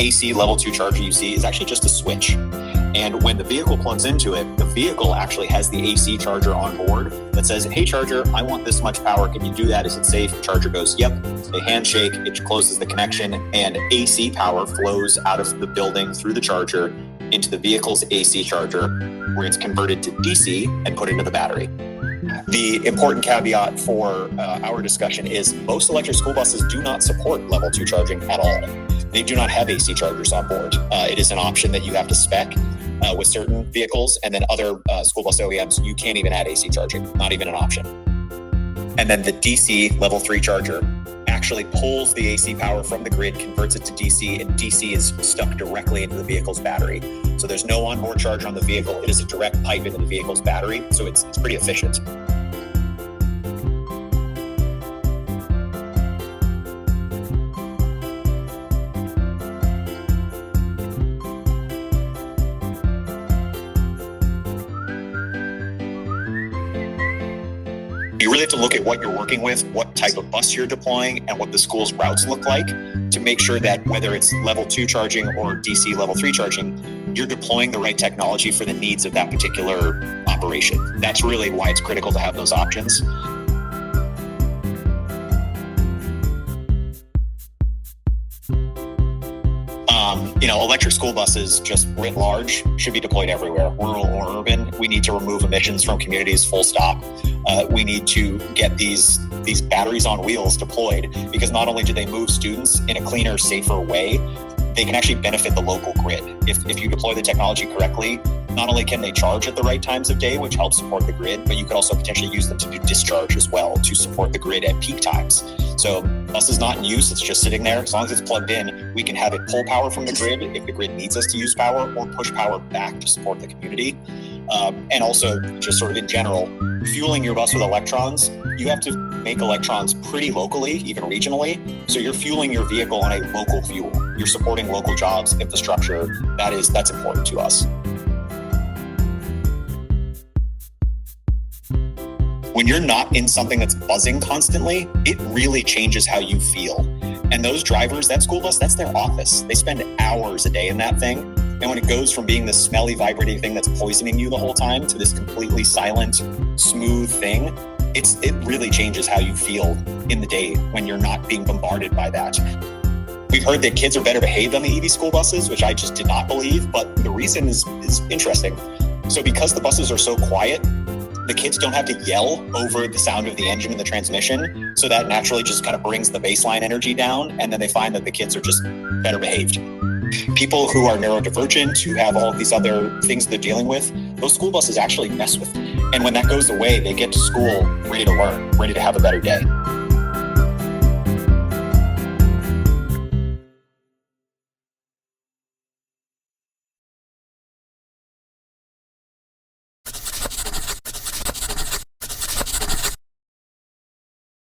AC level 2 charger you see is actually just a switch. And when the vehicle plugs into it, the vehicle actually has the AC charger on board that says, hey, charger, I want this much power. Can you do that? Is it safe? The charger goes, yep. They handshake, it closes the connection, and AC power flows out of the building through the charger into the vehicle's AC charger, where it's converted to DC and put into the battery. The important caveat for our discussion is most electric school buses do not support level 2 charging at all. They do not have AC chargers on board. It is an option that you have to spec with certain vehicles, and then other school bus OEMs, you can't even add AC charging, not even an option. And then the DC level 3 charger actually pulls the AC power from the grid, converts it to DC, and DC is stuck directly into the vehicle's battery. So there's no onboard charger on the vehicle. It is a direct pipe into the vehicle's battery, so it's pretty efficient. You really have to look at what you're working with, what type of bus you're deploying, and what the school's routes look like to make sure that whether it's level 2 charging or DC level 3 charging, you're deploying the right technology for the needs of that particular operation. That's really why it's critical to have those options. Electric school buses, just writ large, should be deployed everywhere, rural or urban. We need to remove emissions from communities, full stop. We need to get these batteries on wheels deployed, because not only do they move students in a cleaner, safer way, they can actually benefit the local grid. If you deploy the technology correctly, not only can they charge at the right times of day, which helps support the grid, but you could also potentially use them to do discharge as well to support the grid at peak times. So bus is not in use, it's just sitting there. As long as it's plugged in, we can have it pull power from the grid if the grid needs us to use power, or push power back to support the community. And also, just sort of in general, fueling your bus with electrons, you have to make electrons pretty locally, even regionally. So you're fueling your vehicle on a local fuel. You're supporting local jobs, infrastructure. That's important to us. When you're not in something that's buzzing constantly, it really changes how you feel. And those drivers, that school bus, that's their office. They spend hours a day in that thing. And when it goes from being this smelly, vibrating thing that's poisoning you the whole time to this completely silent, smooth thing, it really changes how you feel in the day when you're not being bombarded by that. We've heard that kids are better behaved on the EV school buses, which I just did not believe, but the reason is interesting. So because the buses are so quiet, the kids don't have to yell over the sound of the engine and the transmission, so that naturally just kind of brings the baseline energy down, and then they find that the kids are just better behaved. People who are neurodivergent, who have all of these other things they're dealing with, those school buses actually mess with them. And when that goes away, they get to school ready to learn, ready to have a better day.